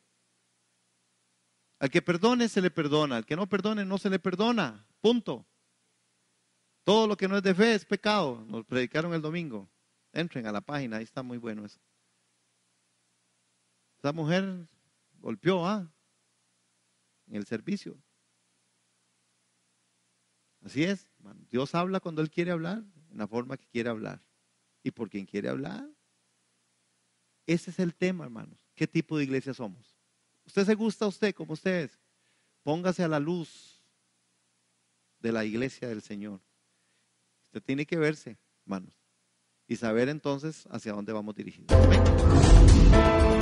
Al que perdone, se le perdona. Al que no perdone, no se le perdona. Punto. Todo lo que no es de fe es pecado. Nos predicaron el domingo. Entren a la página, ahí está muy bueno eso. Esa mujer golpeó en el servicio. Así es. Dios habla cuando Él quiere hablar, en la forma que quiere hablar. Y por quien quiere hablar. Ese es el tema, hermanos. ¿Qué tipo de iglesia somos? ¿Usted se gusta a usted como usted es? Póngase a la luz de la iglesia del Señor. Usted tiene que verse, hermanos, y saber entonces hacia dónde vamos dirigidos. Amén.